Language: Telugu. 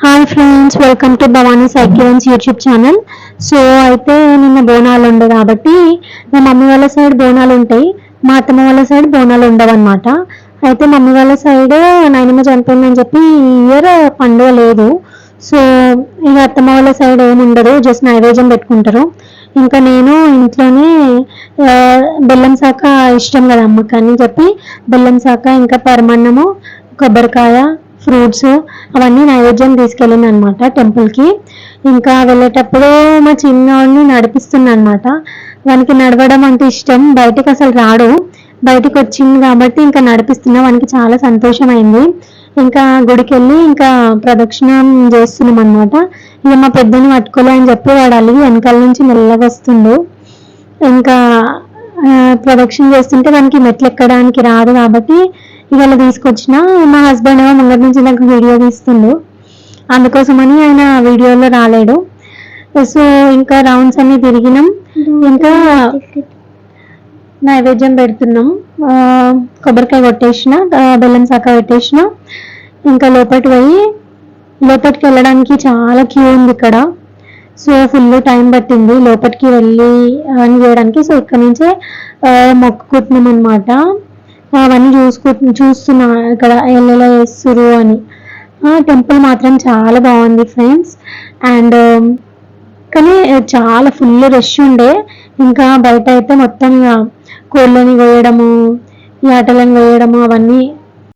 Hi friends, welcome to Bhavani cycles YouTube channel. So అయితే నిన్న బోనాలు ఉండే కాబట్టి మా మమ్మీ వాళ్ళ సైడ్ బోనాలు ఉంటాయి, మా అత్తమ్మ వాళ్ళ సైడ్ బోనాలు ఉండవు అనమాట. అయితే మమ్మీ వాళ్ళ సైడ్ నాయనమ్మ చనిపోయిందని చెప్పి ఈ ఇయర్ పండుగ లేదు. సో ఇక అత్తమ్మ వాళ్ళ సైడ్ ఏమి ఉండదు, జస్ట్ నైవేద్యం పెట్టుకుంటారు. ఇంకా నేను ఇంట్లోనే బెల్లం శాఖ ఇష్టం కదా అమ్మకి అని చెప్పి బెల్లం శాఖ ఇంకా పరమన్నము, కొబ్బరికాయ, ఫ్రూట్స్ అవన్నీ నైవేద్యం తీసుకెళ్ళింది అనమాట టెంపుల్కి. ఇంకా వెళ్ళేటప్పుడు మా చిన్నవాడిని నడిపిస్తుంది అనమాట. వానికి నడవడం అంటే ఇష్టం, బయటికి అసలు రాడు. బయటికి వచ్చింది కాబట్టి ఇంకా నడిపిస్తున్నా, వానికి చాలా సంతోషమైంది. ఇంకా గుడికి వెళ్ళి ఇంకా ప్రదక్షిణం చేస్తున్నాం అనమాట. ఇక మా పెద్దని పట్టుకోలే అని చెప్పి వాడు అలిగి వెనకాల నుంచి మెల్లగా వస్తుండు. ఇంకా ప్రదక్షిణ చేస్తుంటే వానికి మెట్లు ఎక్కడానికి రాదు కాబట్టి ఇవాళ తీసుకొచ్చిన. మా హస్బెండ్ ఏమో ముంగటి నుంచి నాకు వీడియో తీస్తుండు, అందుకోసమని ఆయన వీడియోలో రాలేడు. సో ఇంకా రౌండ్స్ అన్ని తిరిగినాం, ఇంకా నైవేద్యం పెడుతున్నాం. కొబ్బరికాయ కొట్టేసిన, బెల్లం శాఖ పెట్టేసిన. ఇంకా లోపలికి వెళ్ళడానికి చాలా క్యూ ఉంది ఇక్కడ. సో ఫుల్ టైం పట్టింది లోపలికి వెళ్ళి అని చేయడానికి. సో ఇక్కడ నుంచే మొక్కుకుంటున్నాం అనమాట. అవన్నీ చూస్తున్నా ఇక్కడ ఎలా చేస్తురు అని. టెంపుల్ మాత్రం చాలా బాగుంది ఫ్రెండ్స్. అండ్ కానీ చాలా ఫుల్ రష్ ఉండే. ఇంకా బయట అయితే మొత్తం కోళ్ళని కోయడము, ఈ ఆటలను కోయడము అవన్నీ